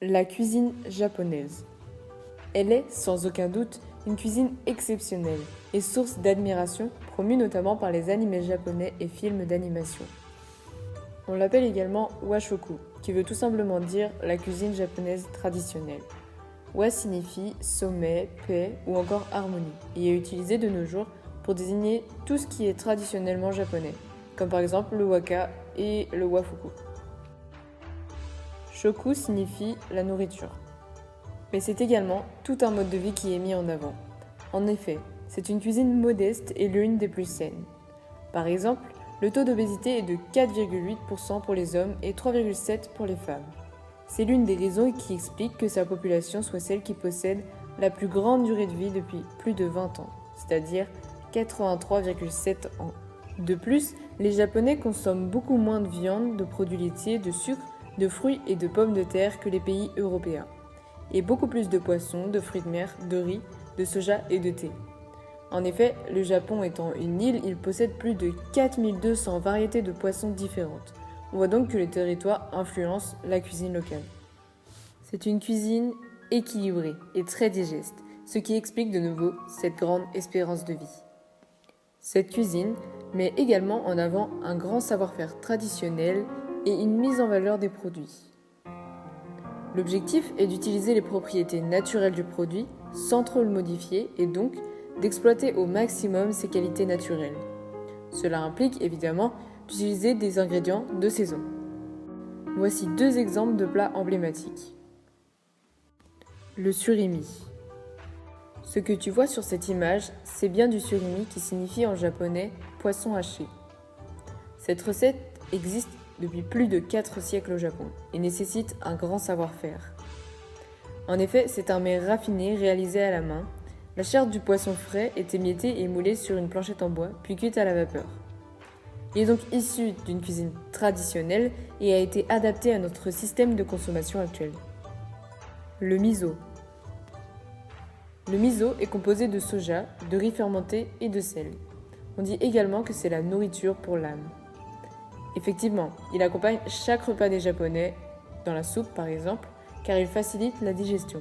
La cuisine japonaise. Elle est, sans aucun doute, une cuisine exceptionnelle et source d'admiration, promue notamment par les animés japonais et films d'animation. On l'appelle également washoku, qui veut tout simplement dire la cuisine japonaise traditionnelle. Wa signifie sommet, paix ou encore harmonie, et est utilisé de nos jours pour désigner tout ce qui est traditionnellement japonais, comme par exemple le waka et le wafuku. Shoku signifie la nourriture. Mais c'est également tout un mode de vie qui est mis en avant. En effet, c'est une cuisine modeste et l'une des plus saines. Par exemple, le taux d'obésité est de 4,8% pour les hommes et 3,7% pour les femmes. C'est l'une des raisons qui explique que sa population soit celle qui possède la plus grande durée de vie depuis plus de 20 ans, c'est-à-dire 83,7 ans. De plus, les Japonais consomment beaucoup moins de viande, de produits laitiers, de sucre, de fruits et de pommes de terre que les pays européens, et beaucoup plus de poissons, de fruits de mer, de riz, de soja et de thé. En effet, le Japon étant une île, il possède plus de 4200 variétés de poissons différentes. On voit donc que le territoire influence la cuisine locale. C'est une cuisine équilibrée et très digeste, ce qui explique de nouveau cette grande espérance de vie. Cette cuisine met également en avant un grand savoir-faire traditionnel et une mise en valeur des produits. L'objectif est d'utiliser les propriétés naturelles du produit sans trop le modifier et donc d'exploiter au maximum ses qualités naturelles. Cela implique évidemment d'utiliser des ingrédients de saison. Voici 2 exemples de plats emblématiques. Le surimi. Ce que tu vois sur cette image, c'est bien du surimi qui signifie en japonais poisson haché. Cette recette existe depuis plus de 4 siècles au Japon et nécessite un grand savoir-faire. En effet, c'est un mets raffiné réalisé à la main. La chair du poisson frais est émiettée et moulée sur une planchette en bois, puis cuite à la vapeur. Il est donc issu d'une cuisine traditionnelle et a été adapté à notre système de consommation actuel. Le miso. Le miso est composé de soja, de riz fermenté et de sel. On dit également que c'est la nourriture pour l'âme. Effectivement, il accompagne chaque repas des Japonais, dans la soupe par exemple, car il facilite la digestion.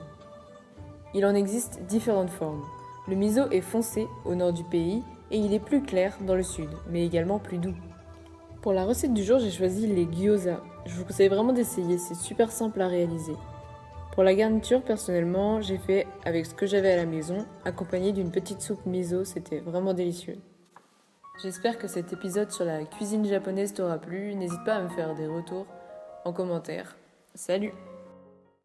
Il en existe différentes formes. Le miso est foncé au nord du pays et il est plus clair dans le sud, mais également plus doux. Pour la recette du jour, j'ai choisi les gyoza. Je vous conseille vraiment d'essayer, c'est super simple à réaliser. Pour la garniture, personnellement, j'ai fait avec ce que j'avais à la maison, accompagné d'une petite soupe miso, c'était vraiment délicieux. J'espère que cet épisode sur la cuisine japonaise t'aura plu. N'hésite pas à me faire des retours en commentaire. Salut!